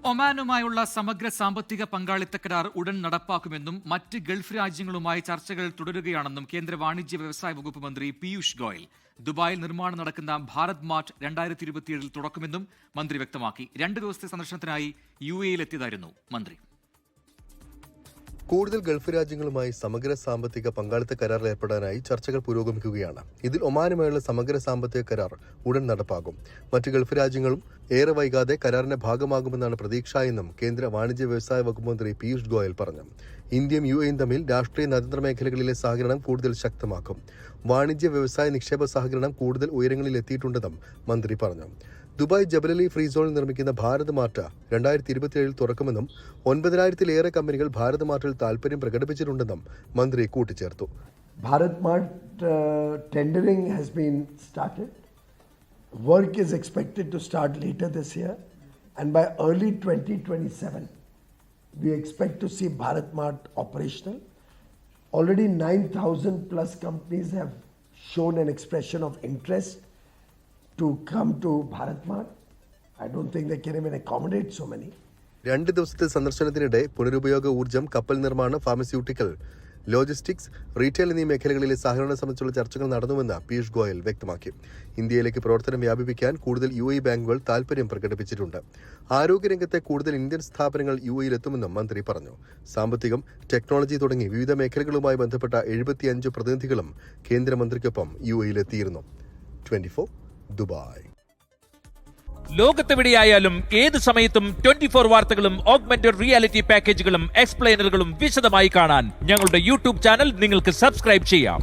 ഒമാനുമായുള്ള സമഗ്ര സാമ്പത്തിക പങ്കാളിത്ത കരാർ ഉടൻ നടപ്പാക്കുമെന്നും മറ്റ് ഗൾഫ് രാജ്യങ്ങളുമായി ചർച്ചകൾ തുടരുകയാണെന്നും കേന്ദ്ര വാണിജ്യ വ്യവസായ വകുപ്പ് മന്ത്രി പീയൂഷ് ഗോയൽ. ദുബായിൽ നിർമ്മാണം നടക്കുന്ന ഭാരത് മാർട്ട് 2027 തുടക്കുമെന്നും മന്ത്രി വ്യക്തമാക്കി. 2 ദിവസത്തെ സന്ദർശനത്തിനായി UAE-യിലെത്തിയതായിരുന്നു മന്ത്രി. കൂടുതൽ ഗൾഫ് രാജ്യങ്ങളുമായി സമഗ്ര സാമ്പത്തിക പങ്കാളിത്ത കരാറിൽ ഏർപ്പെടാനായി ചർച്ചകൾ പുരോഗമിക്കുകയാണ്. ഇതിൽ ഒമാനുമായുള്ള സമഗ്ര സാമ്പത്തിക കരാർ ഉടൻ നടപ്പാകും. മറ്റ് ഗൾഫ് രാജ്യങ്ങളും ഏറെ വൈകാതെ കരാറിന്റെ ഭാഗമാകുമെന്നാണ് പ്രതീക്ഷ എന്നും കേന്ദ്ര വാണിജ്യ വ്യവസായ വകുപ്പ് മന്ത്രി പീയൂഷ് ഗോയൽ പറഞ്ഞു. ഇന്ത്യയും UAE-യും തമ്മിൽ രാഷ്ട്രീയ നയതന്ത്ര മേഖലകളിലെ സഹകരണം കൂടുതൽ ശക്തമാക്കും. വാണിജ്യ വ്യവസായ നിക്ഷേപ സഹകരണം കൂടുതൽ ഉയരങ്ങളിൽ എത്തിയിട്ടുണ്ടെന്നും മന്ത്രി പറഞ്ഞു. ദുബായ് ജബലലി ഫ്രീ സോണിൽ നിർമ്മിക്കുന്ന ഭാരത് മാർട്ട് 2027 തുറക്കുമെന്നും 9,000-ലേറെ കമ്പനികൾ ഭാരത് മാർട്ടിൽ താൽപര്യം പ്രകടിപ്പിച്ചിട്ടുണ്ടെന്നും മന്ത്രി കൂട്ടിച്ചേർത്തു. Bharat Mart tendering has been started. Work is expected to start later this year, and by early 2027 we expect to see Bharat Mart operational. Already 9,000 plus companies have shown an expression of interest to come to Bharat Mart. I don't think they can even accommodate so many. 2 ദിവസത്തെ സന്ദർശനത്തിനിടെ പുനരുപയോഗ ഊർജ്ജം, കപ്പൽ നിർമ്മാണം, pharmaceutical, logistics, retail എന്നീ മേഖലകളിലെ സഹകരണം സംബന്ധിച്ചുള്ള ചർച്ചകൾ നടന്നുവെന്ന് പീയൂഷ് ഗോയൽ വ്യക്തമാക്കി. ഇന്ത്യയിലേക്ക് പ്രവർത്തനം വ്യാപിപ്പിക്കാൻ കൂടുതൽ UAE ബാങ്കുകൾ താൽപര്യം പ്രകടിപ്പിച്ചിട്ടുണ്ട്. ആരോഗ്യരംഗത്തെ കൂടുതൽ ഇന്ത്യൻ സ്ഥാപനങ്ങൾ UAE-യിലെത്തുമെന്നും മന്ത്രി പറഞ്ഞു. സാമ്പത്തികം, ടെക്നോളജി തുടങ്ങി വിവിധ മേഖലകളുമായി ബന്ധപ്പെട്ട 75 പ്രതിനിധികളും കേന്ദ്രമന്ത്രിക്കൊപ്പം UAE-യിലെത്തിയിരുന്നു. 24 ദുബായ്. ലോകത്തെവിടെയായാലും ഏത് സമയത്തും 24 വാർത്തകളും ഓഗ്മെന്റഡ് റിയാലിറ്റി പാക്കേജുകളും എക്സ്പ്ലെയിനറുകളും വിശദമായി കാണാൻ ഞങ്ങളുടെ YouTube ചാനൽ നിങ്ങൾക്ക് സബ്സ്ക്രൈബ് ചെയ്യാം.